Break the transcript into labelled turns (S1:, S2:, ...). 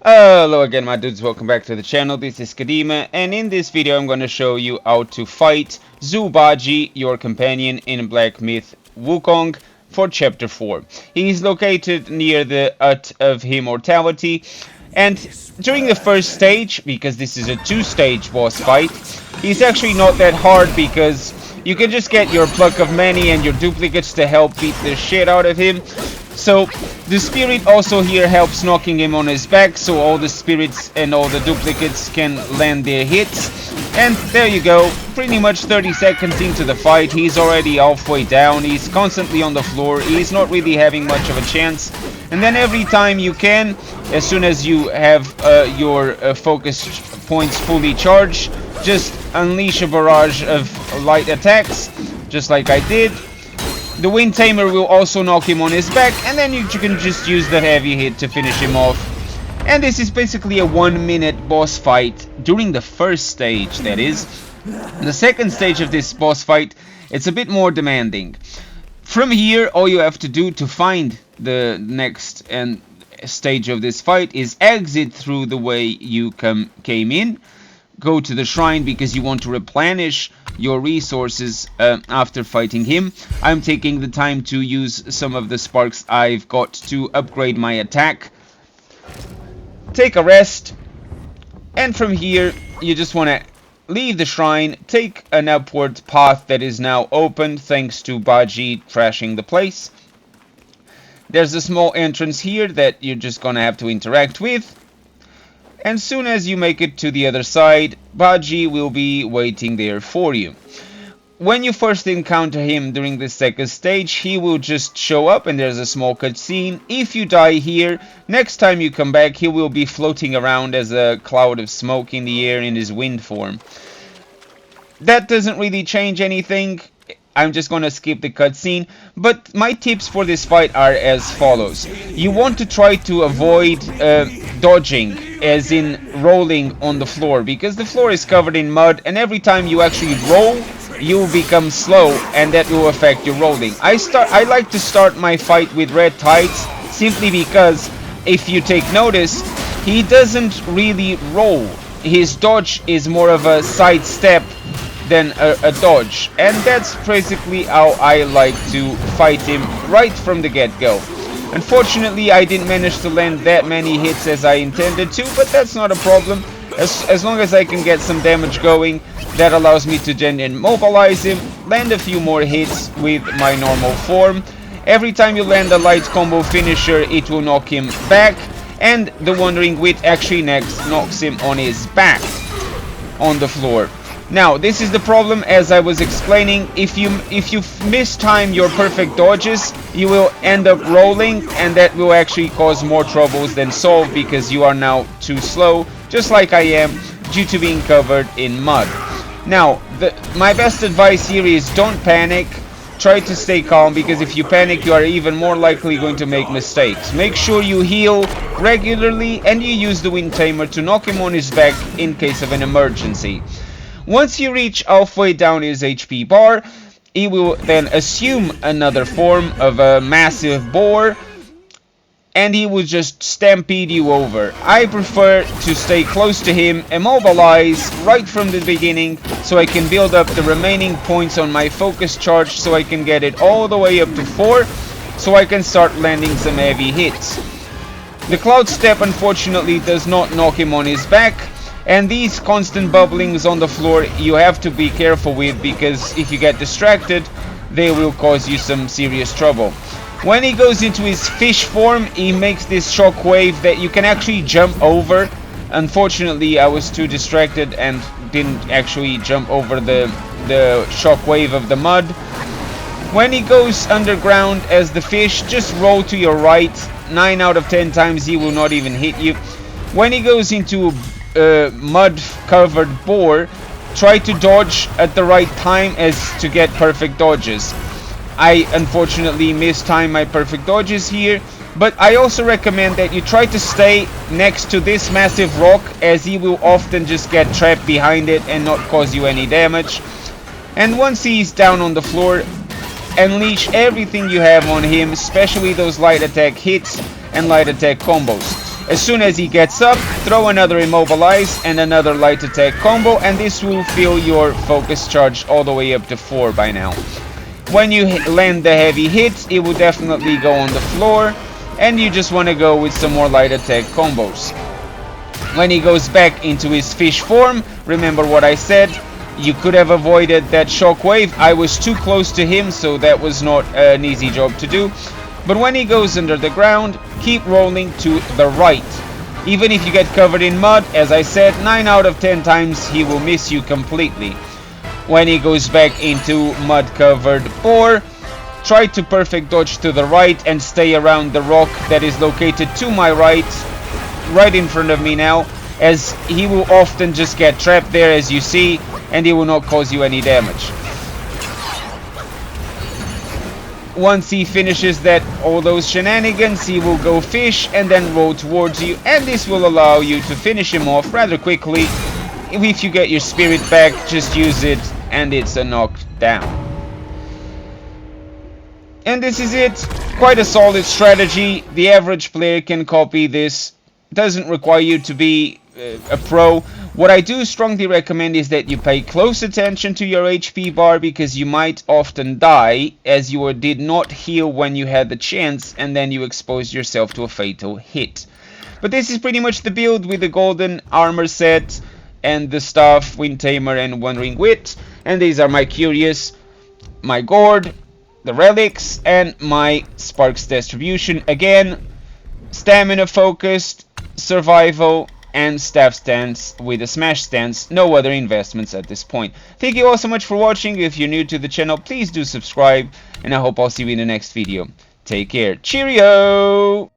S1: Hello again my dudes, welcome back to the channel. This is Kadima, and in this video I'm going to show you how to fight Zhu Bajie, your companion in Black Myth Wukong, for chapter 4. He is located near the Hut of Immortality, and during the first stage, because this is a two-stage boss fight, he's actually not that hard because you can just get your Pluck of Many and your duplicates to help beat the shit out of him. So the spirit also here helps knocking him on his back, so all the spirits and all the duplicates can land their hits. And there you go, pretty much 30 seconds into the fight, he's already halfway down, he's constantly on the floor, he's not really having much of a chance. And then every time you can, as soon as you have your focus points fully charged, just unleash a barrage of light attacks, just like I did. The Wind Tamer will also knock him on his back, and then you can just use the heavy hit to finish him off. And this is basically a 1-minute boss fight during the first stage, that is. The second stage of this boss fight, it's a bit more demanding. From here, all you have to do to find the next stage of this fight is exit through the way you came in. Go to the shrine because you want to replenish your resources after fighting him. I'm taking the time to use some of the sparks I've got to upgrade my attack. Take a rest, and from here you just want to leave the shrine, take an upward path that is now open thanks to Bajie trashing the place. There's a small entrance here that you're just gonna have to interact with. And soon as you make it to the other side, Bajie will be waiting there for you. When you first encounter him during the second stage, he will just show up and there's a small cutscene. If you die here, next time you come back, he will be floating around as a cloud of smoke in the air in his wind form. That doesn't really change anything. I'm just gonna skip the cutscene, but my tips for this fight are as follows. You want to try to avoid dodging, as in rolling on the floor, because the floor is covered in mud, and every time you actually roll, you will become slow, and that will affect your rolling. I like to start my fight with red tights, simply because, if you take notice, he doesn't really roll. His dodge is more of a side step than a dodge, and that's basically how I like to fight him right from the get-go. Unfortunately, I didn't manage to land that many hits as I intended to, but that's not a problem. As long as I can get some damage going, that allows me to then immobilize him, land a few more hits with my normal form. Every time you land a light combo finisher, it will knock him back, and the Wandering Wit actually next knocks him on his back on the floor. Now, this is the problem, as I was explaining. If you mistime your perfect dodges, you will end up rolling, and that will actually cause more troubles than solve, because you are now too slow, just like I am, due to being covered in mud. Now, my best advice here is don't panic. Try to stay calm, because if you panic, you are even more likely going to make mistakes. Make sure you heal regularly, and you use the Wind Tamer to knock him on his back in case of an emergency. Once you reach halfway down his HP bar, he will then assume another form of a massive boar, and he will just stampede you over. I prefer to stay close to him, immobilize right from the beginning, so I can build up the remaining points on my focus charge, so I can get it all the way up to 4, so I can start landing some heavy hits. The Cloud Step unfortunately does not knock him on his back, and these constant bubblings on the floor you have to be careful with, because if you get distracted, they will cause you some serious trouble. When he goes into his fish form, he makes this shock wave that you can actually jump over. Unfortunately, I was too distracted and didn't actually jump over the shock wave of the mud. When he goes underground as the fish, just roll to your right. 9 out of 10 times he will not even hit you. When he goes into mud-covered boar, try to dodge at the right time as to get perfect dodges. I unfortunately mistime my perfect dodges here, but I also recommend that you try to stay next to this massive rock, as he will often just get trapped behind it and not cause you any damage. And once he's down on the floor, unleash everything you have on him, especially those light attack hits and light attack combos. As soon as he gets up, throw another immobilize and another light attack combo, and this will fill your focus charge all the way up to 4 by now. When you land the heavy hit, it will definitely go on the floor, and you just want to go with some more light attack combos. When he goes back into his fish form, remember what I said, you could have avoided that shockwave. I was too close to him, so that was not an easy job to do. But when he goes under the ground, keep rolling to the right. Even if you get covered in mud, as I said, 9 out of 10 times he will miss you completely. When he goes back into mud-covered boar, try to perfect dodge to the right and stay around the rock that is located to my right in front of me now, as he will often just get trapped there, as you see, and he will not cause you any damage. Once he finishes all those shenanigans, he will go fish and then roll towards you, and this will allow you to finish him off rather quickly. If you get your spirit back, just use it and it's a knockdown. And this is it. Quite a solid strategy. The average player can copy this. It doesn't require you to be a pro. What I do strongly recommend is that you pay close attention to your HP bar, because you might often die as you did not heal when you had the chance, and then you expose yourself to a fatal hit. But this is pretty much the build with the golden armor set and the staff, Wind Tamer and One Ring Wit. And these are my Curious, my Gourd, the relics, and my Sparks distribution. Again, stamina focused, survival, and staff stance with a smash stance. No other investments at this point. Thank you all so much for watching. If you're new to the channel, please do subscribe, and I hope I'll see you in the next video. Take care. Cheerio!